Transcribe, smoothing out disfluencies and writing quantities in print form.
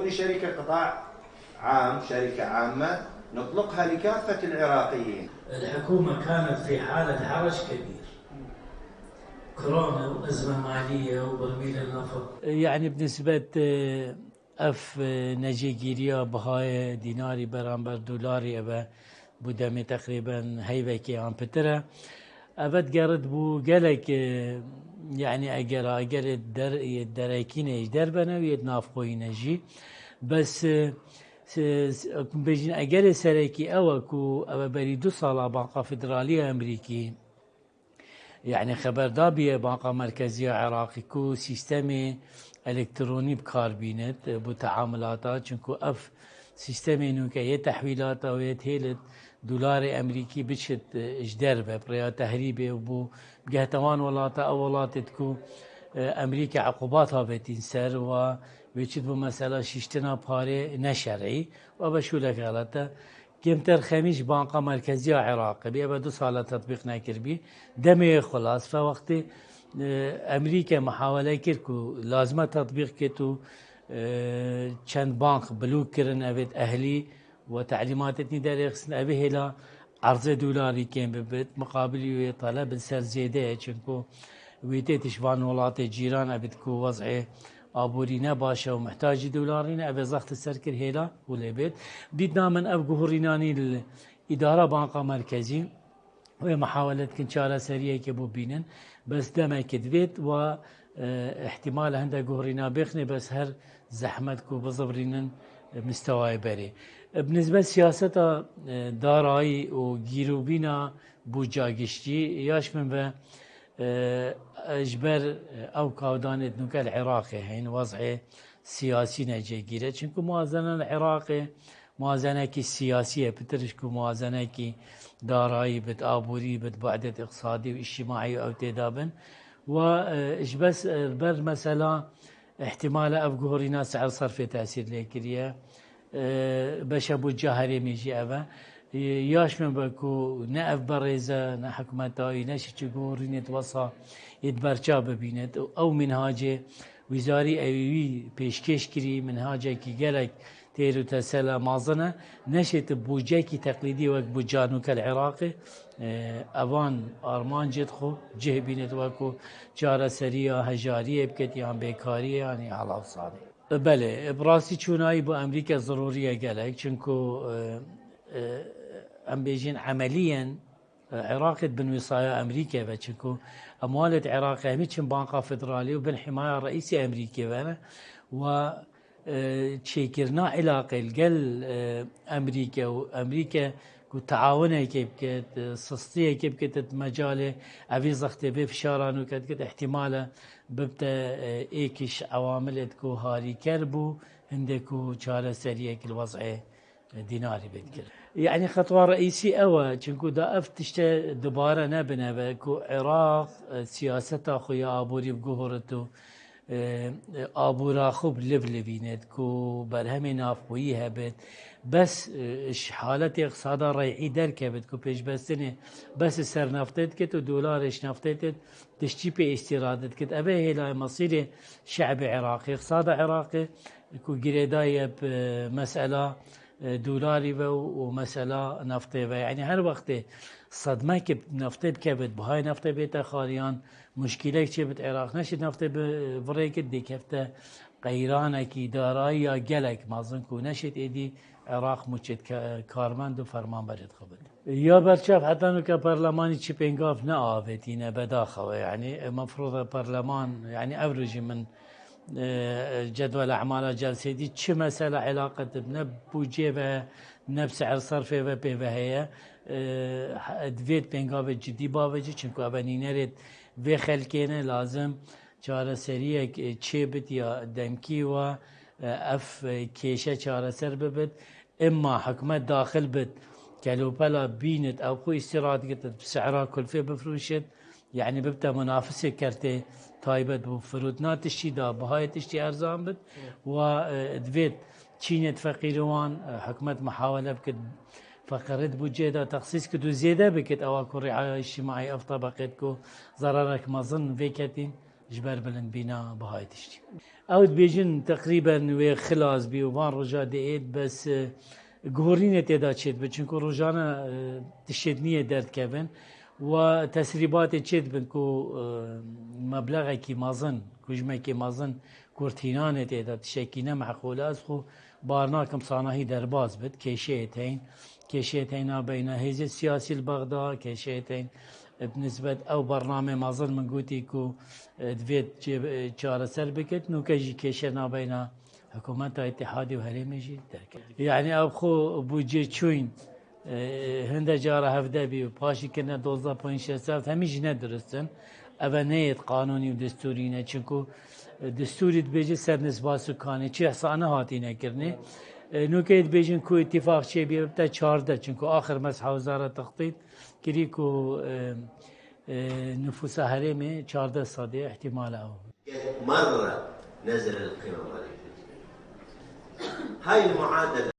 تكون شركة قطاع عام، شركة عامة نطلقها لكافة العراقيين. الحكومة كانت في حالة حرج كبير، كورونا وأزمة مالية وبرميل النفط. يعني بنسبة اف نجيجيريا بهاي ديناري برامبر دولاري ابا بودامي تقريبا هيبكي عم بترى ابد قرد بو قالك يعني اگر الدرايكين يجدر بنا ويتنافقوا نجي بس بيجين اگر سريكي اوكو ابا بريدو صالا بانقا فدرالية امريكي يعني خبردار بيه بانقا مركزية عراقي كو سيستمي الکترونی بکار بینید بو تعاملاتا چونکو اف سیستمی نوکه یه تحویلات و یه تهیلت دلار امریکی بشت اجدر به برای تهریبه و بو بجهتوان ولاتا او ولاتت کو امریکا عقوبات ها بتین سر و بيشت بو مسألة شيشتنا باري نشرعي وبشو لك غلطة كمتر خميش بانقا مركزية عراق بي ابا 2 سال تطبيق ناكر بي دمي خلاص فوقتي امریکا محاوله کرد که لازمه تطبیق کتو چند بانک بلوک کرن اوید اهلی و تعلیمات در اخسن اوی هلا عرض دولاری کم ببید مقابلی و طلب سر زیده چونکو ویته تشوان ولات جیران اوید که وضع آبوری نباشه و محتاج دولاری نه اوی زخت سر کر هلا ولی بید دیدنا من اف گهورینانی الاداره بانک مرکزی و محاولة كنشارة سريعة كبو بينن بس دما كدفيت و احتمال هندا قهرنا بيخني بس هر زحمت كو بزبرينن مستوى بري بالنسبة لسياسة داراي و جيروبينا بو جاگشتي ياش من به اجبر او كاودانت نوكا العراقي هين وضع سياسي نجيجيره چونكو موازنة العراقي موازنة كي سياسية بترشكو موازنة كي دارایی بد آبوری بد بعدت اقتصادی و اجتماعی او تدابن و ايش بس بر مثلا احتمال افجورينا سعر صرف تاثير لكريه باش ابو الجاهري ميجي ابا ياش من بكو نأف بريزة نحكمتاي نشي جورين يتوصى يتبرشا ببينت او منهاجه وزاري اوي پیشکش کری منهاجه کی گلک تيرو تسلا مازنة نشت بوجيكي تقليدي وك بوجانوك العراقي اوان ارمان جدخو جه بينت وكو جارة سرية هجارية بكت يعني بيكارية يعني على صاني بله براسي چوناي بو امريكا ضرورية قالك چونكو ام بيجين عمليا عراق بن وصايا امريكا بچكو اموال عراق هميچن بانقا فدرالي وبن حمايه رئيسي امريكا وانا و تشيكرنا علاقه القل امريكا وامريكا تعاونه كيف كت صستيه كيف كت مجاله ابي زخته بفشاران وكت احتماله ببتا ايكش عوامل كو هاري كربو عندكو شاره سريه كل وضع ديناري بتكر يعني خطوه رئيسي اوا چنكو دا افتشت دوباره نبنه بكو عراق سياسته خويا ابوري بجوهرتو آبورا خوب لبینید کو بر همین نافویی هبت بس حالت اقتصاد رایعی در کبد کو پیش بستنه بس سر نفتت کت و دلارش نفتت تشتی به استیرادت کت ابه هلا مصير شعب عراقي اقتصاد عراقي کو گریدای مسألة دولاري و مسألة نفطي يعني هر وقت صدمه که نفطه بکبد بهای نفطه بیت خالیان مشکلی که بت عراق نشد نفطه بفرای که دیکفته قیرانه کی دارایی یا گلک مازن کو نشد ایدی عراق مچد کارمند و فرمان برد خبد یا برچف حتی نو که پارلمانی چی پنگاف نه آویتینه بداخوه يعني مفروض برلمان يعني افرج من جدول اعمال جلسه دي چه مساله علاقه بنبوجه و نبسعر صرفه و به هي دوید پنگاو جدی باوجه چونکو اوانینرد و خلکینه لازم چاره سریه چه بد یا دمکی و اف کیشه چاره سر ببد اما حکمت داخل بد کلوپلا بینت او خو استراد گتت بسعرها کلفه بفروشت يعني ببدا منافسه كرتي تايبت بفرودنا تشتي دا بهاي تشتي ارزان بد ودفيت تشينت فقيروان حكمت محاوله بكت فقرت بوجيدا تخصيص كدو زياده بكت اواكو رعايه اجتماعي اف طبقتكو ضررك ما ظن فيكتين جبر بلند بينا بهاي تشتي او بيجن تقريبا وخلاص بي وبان رجا ديت بس جهورينه تدا تشد بچنكو روجانا تشدنيه درد كبن وتسريبات تشد بنكو مبلغ كي مازن كوجمه كي مازن كورتينانه تدا تشكينه معقوله خو بارناكم صانهي درباز بد كيشيتين بين هيز السياسي البغداد كيشيتين بالنسبة أو برنامج ما ظل من قوتي كو دفيت شارة سربكت نو كجي كيشنا بين حكومة اتحادي وهريمجي يعني أبخو بوجي تشوين هندا جارة هفدا بي وباشي كنا 12.6 هميش ندرسن أبنيت قانوني ودستورينا چنكو دستوري تبيجي سر نسبة سكاني چه حصانه هاتينا كرني نوكيت بيجن كو اتفاق شي بيبتا 14 چنكو آخر مسحة وزارة تخطيط كريكو نفوس هرمي 14 صدي احتمال أو مرة نزل القمم هاي المعادلة